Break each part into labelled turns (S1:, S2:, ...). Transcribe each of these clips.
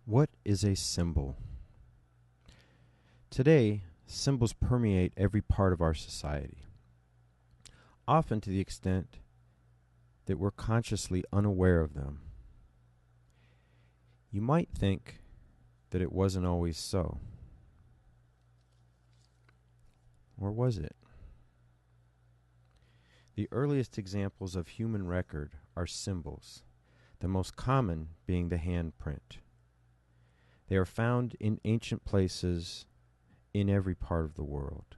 S1: What is a symbol? Today, symbols permeate every part of our society, often to the extent that we're consciously unaware of them. You might think that it wasn't always so. Or was it? The earliest examples of human record are symbols, the most common being the handprint. They are found in ancient places in every part of the world.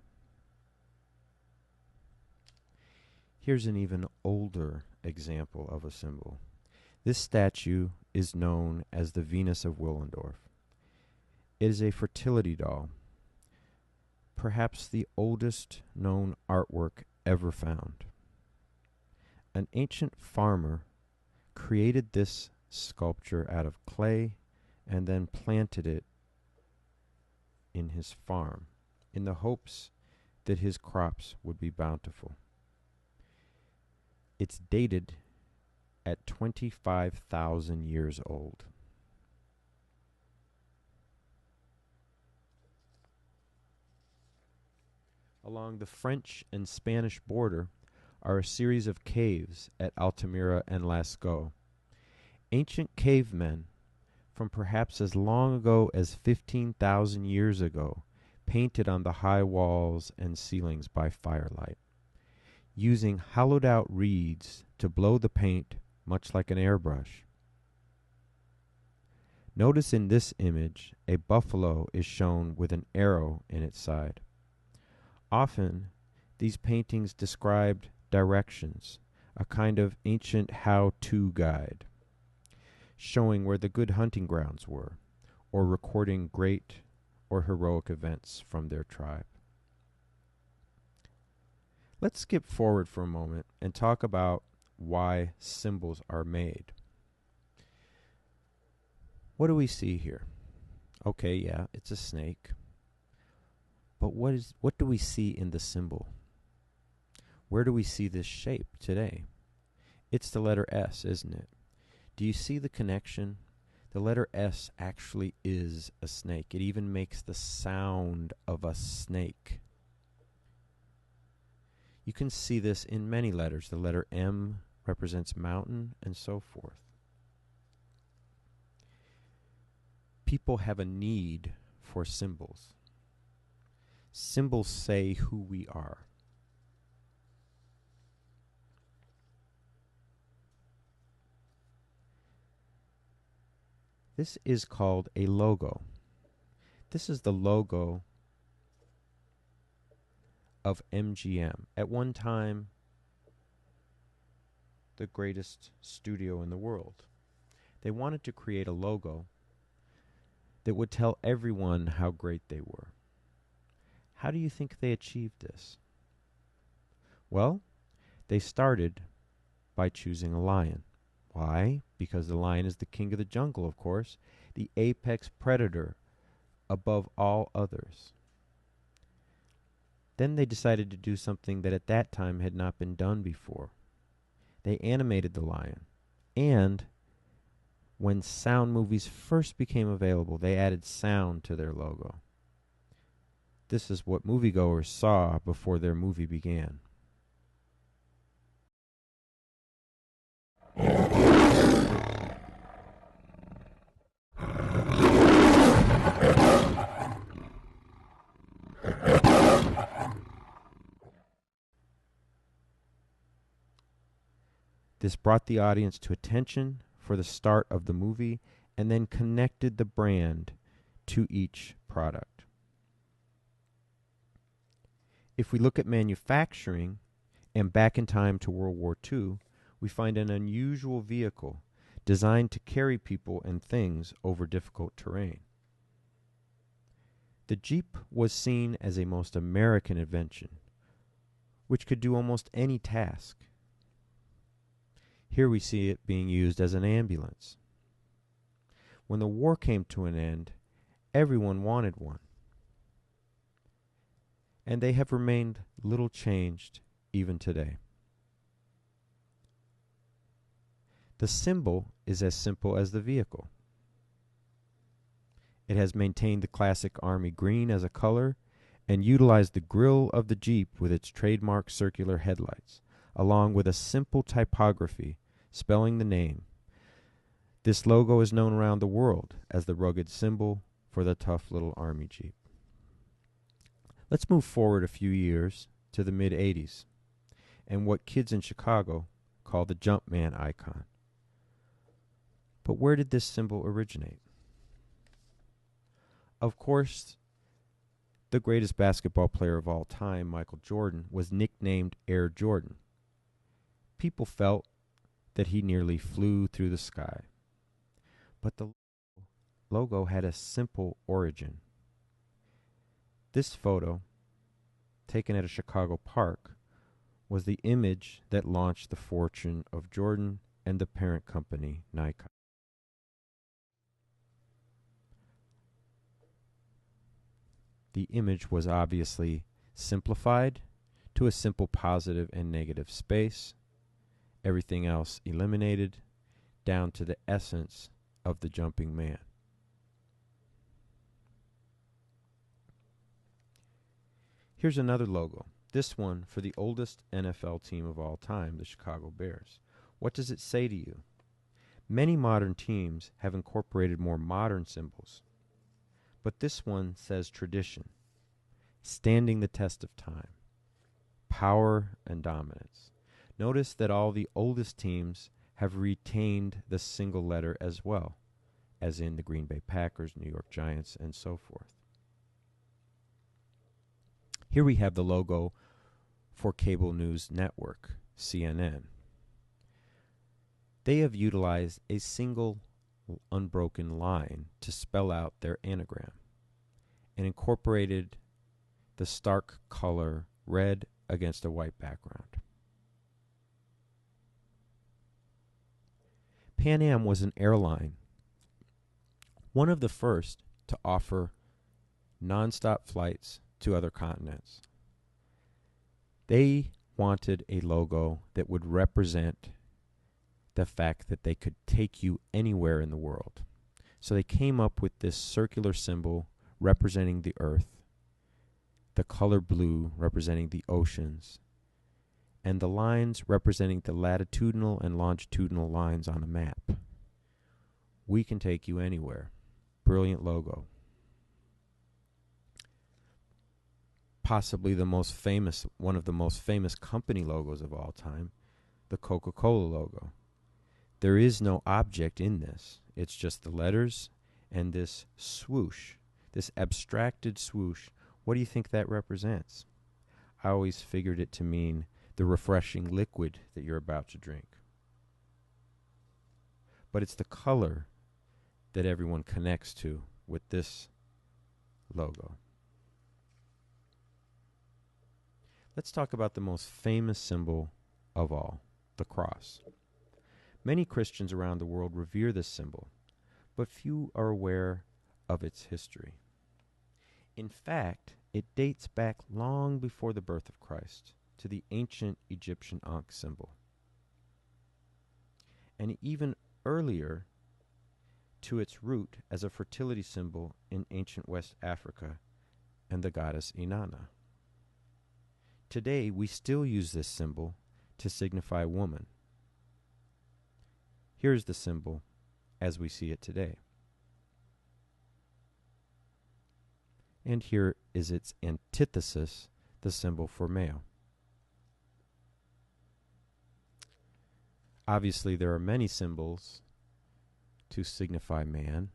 S1: Here's an even older example of a symbol. This statue is known as the Venus of Willendorf. It is a fertility doll, perhaps the oldest known artwork ever found. An ancient farmer created this sculpture out of clay and then planted it in his farm in the hopes that his crops would be bountiful. It's dated at 25,000 years old. Along the French and Spanish border are a series of caves at Altamira and Lascaux. Ancient cavemen, from perhaps as long ago as 15,000 years ago, painted on the high walls and ceilings by firelight, using hollowed-out reeds to blow the paint much like an airbrush. Notice in this image a buffalo is shown with an arrow in its side. Often, these paintings described directions, a kind of ancient how-to guide, showing where the good hunting grounds were, or recording great or heroic events from their tribe. Let's skip forward for a moment and talk about why symbols are made. What do we see here? Okay, yeah, it's a snake. But what do we see in the symbol? Where do we see this shape today? It's the letter S, isn't it? Do you see the connection? The letter S actually is a snake. It even makes the sound of a snake. You can see this in many letters. The letter M represents mountain and so forth. People have a need for symbols. Symbols say who we are. This is called a logo. This is the logo of MGM. At one time, the greatest studio in the world. They wanted to create a logo that would tell everyone how great they were. How do you think they achieved this? Well, they started by choosing a lion. Why? Because the lion is the king of the jungle, of course, the apex predator above all others. Then they decided to do something that at that time had not been done before. They animated the lion. And when sound movies first became available, they added sound to their logo. This is what moviegoers saw before their movie began. This brought the audience to attention for the start of the movie and then connected the brand to each product. If we look at manufacturing and back in time to World War II, we find an unusual vehicle designed to carry people and things over difficult terrain. The Jeep was seen as a most American invention, which could do almost any task. Here we see it being used as an ambulance. When the war came to an end, everyone wanted one. And they have remained little changed even today. The symbol is as simple as the vehicle. It has maintained the classic Army green as a color and utilized the grille of the Jeep with its trademark circular headlights, along with a simple typography spelling the name. This logo is known around the world as the rugged symbol for the tough little Army Jeep. Let's move forward a few years to the mid-'80s and what kids in Chicago call the Jumpman icon. But where did this symbol originate? Of course, the greatest basketball player of all time, Michael Jordan, was nicknamed Air Jordan. People felt that he nearly flew through the sky. But the logo had a simple origin. This photo, taken at a Chicago park, was the image that launched the fortune of Jordan and the parent company, Nike. The image was obviously simplified to a simple positive and negative space, everything else eliminated, down to the essence of the jumping man. Here's another logo, this one for the oldest NFL team of all time, the Chicago Bears. What does it say to you? Many modern teams have incorporated more modern symbols, but this one says tradition, standing the test of time, power and dominance. Notice that all the oldest teams have retained the single letter as well, as in the Green Bay Packers, New York Giants, and so forth. Here we have the logo for cable news network, CNN. They have utilized a single unbroken line to spell out their anagram and incorporated the stark color red against a white background. Pan Am was an airline, one of the first to offer nonstop flights to other continents. They wanted a logo that would represent the fact that they could take you anywhere in the world. So they came up with this circular symbol representing the earth, the color blue representing the oceans, and the lines representing the latitudinal and longitudinal lines on a map. We can take you anywhere. Brilliant logo. Possibly the most famous, one of the most famous company logos of all time, the Coca-Cola logo. There is no object in this. It's just the letters and this swoosh, this abstracted swoosh. What do you think that represents? I always figured it to mean the refreshing liquid that you're about to drink. But it's the color that everyone connects to with this logo. Let's talk about the most famous symbol of all, the cross. Many Christians around the world revere this symbol, but few are aware of its history. In fact, it dates back long before the birth of Christ to the ancient Egyptian Ankh symbol, and even earlier to its root as a fertility symbol in ancient West Africa and the goddess Inanna. Today, we still use this symbol to signify woman. Here's the symbol as we see it today. And here is its antithesis, the symbol for male. Obviously, there are many symbols to signify man.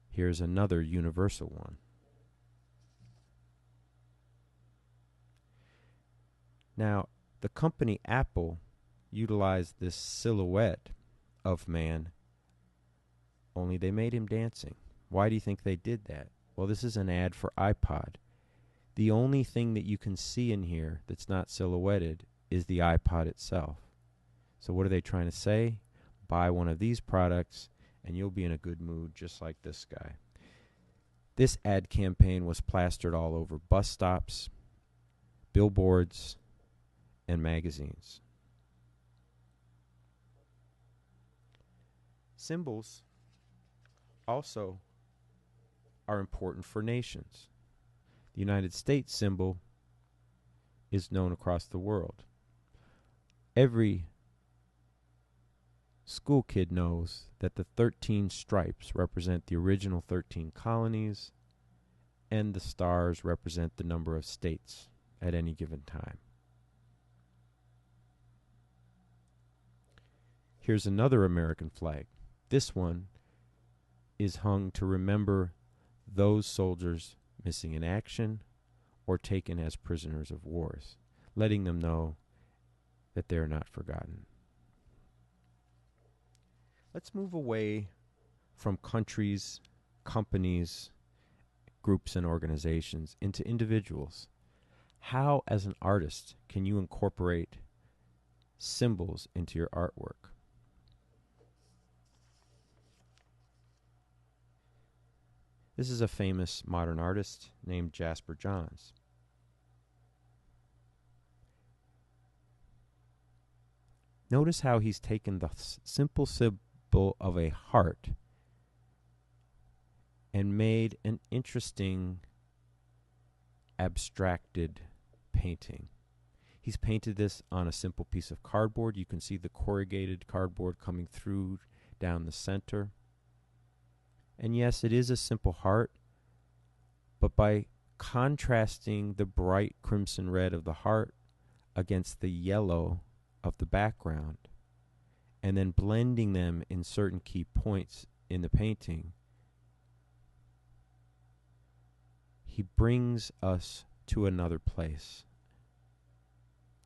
S1: Here's another universal one. Now, the company Apple utilized this silhouette of man, only they made him dancing. Why do you think they did that? Well, this is an ad for iPod. The only thing that you can see in here that's not silhouetted is the iPod itself. So what are they trying to say? Buy one of these products and you'll be in a good mood just like this guy. This ad campaign was plastered all over bus stops, billboards, and magazines. Symbols also are important for nations. The United States symbol is known across the world. Every school kid knows that the 13 stripes represent the original 13 colonies, and the stars represent the number of states at any given time. Here's another American flag. This one is hung to remember those soldiers missing in action or taken as prisoners of wars, letting them know that they are not forgotten. Let's move away from countries, companies, groups, and organizations into individuals. How, as an artist, can you incorporate symbols into your artwork? This is a famous modern artist named Jasper Johns. Notice how he's taken the simple symbol of a heart and made an interesting abstracted painting. He's painted this on a simple piece of cardboard. You can see the corrugated cardboard coming through down the center. And yes, it is a simple heart, but by contrasting the bright crimson red of the heart against the yellow of the background, and then blending them in certain key points in the painting, he brings us to another place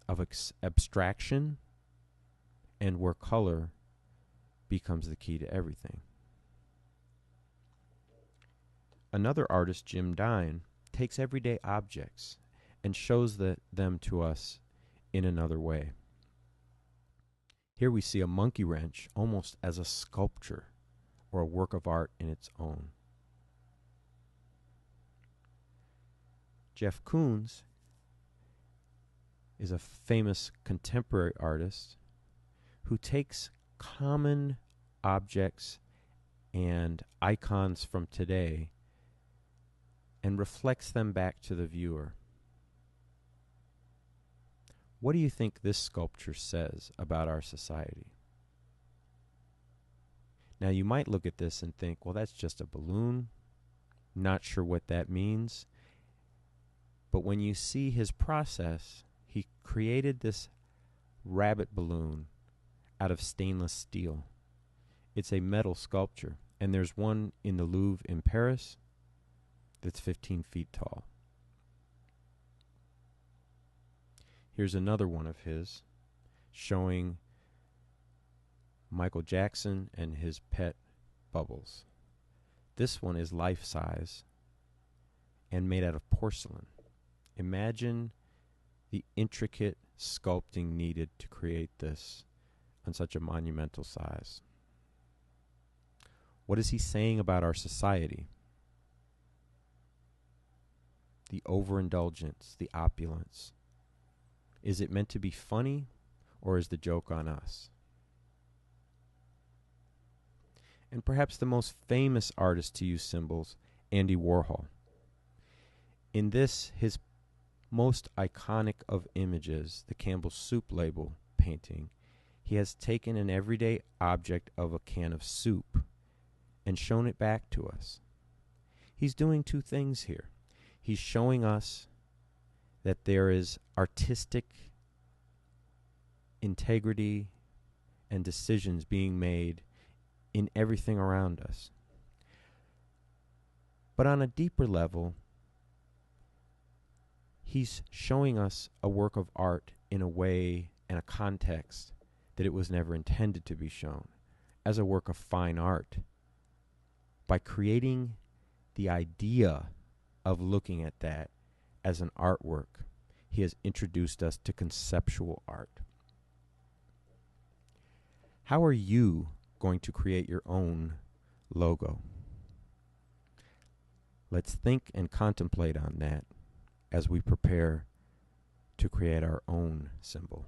S1: of abstraction, and where color becomes the key to everything. Another artist, Jim Dine, takes everyday objects and shows them to us in another way. Here we see a monkey wrench almost as a sculpture or a work of art in its own. Jeff Koons is a famous contemporary artist who takes common objects and icons from today and reflects them back to the viewer. What do you think this sculpture says about our society? Now, you might look at this and think, well, that's just a balloon. Not sure what that means. But when you see his process, he created this rabbit balloon out of stainless steel. It's a metal sculpture, and there's one in the Louvre in Paris that's 15 feet tall. Here's another one of his showing Michael Jackson and his pet Bubbles. This one is life-size and made out of porcelain. Imagine the intricate sculpting needed to create this on such a monumental size. What is he saying about our society? The overindulgence, the opulence. Is it meant to be funny, or is the joke on us? And perhaps the most famous artist to use symbols, Andy Warhol. In this, his most iconic of images, the Campbell's Soup label painting, he has taken an everyday object of a can of soup and shown it back to us. He's doing two things here. He's showing us that there is artistic integrity and decisions being made in everything around us. But on a deeper level, he's showing us a work of art in a way and a context that it was never intended to be shown, as a work of fine art. By creating the idea of looking at that as an artwork, he has introduced us to conceptual art. How are you going to create your own logo? Let's think and contemplate on that as we prepare to create our own symbol.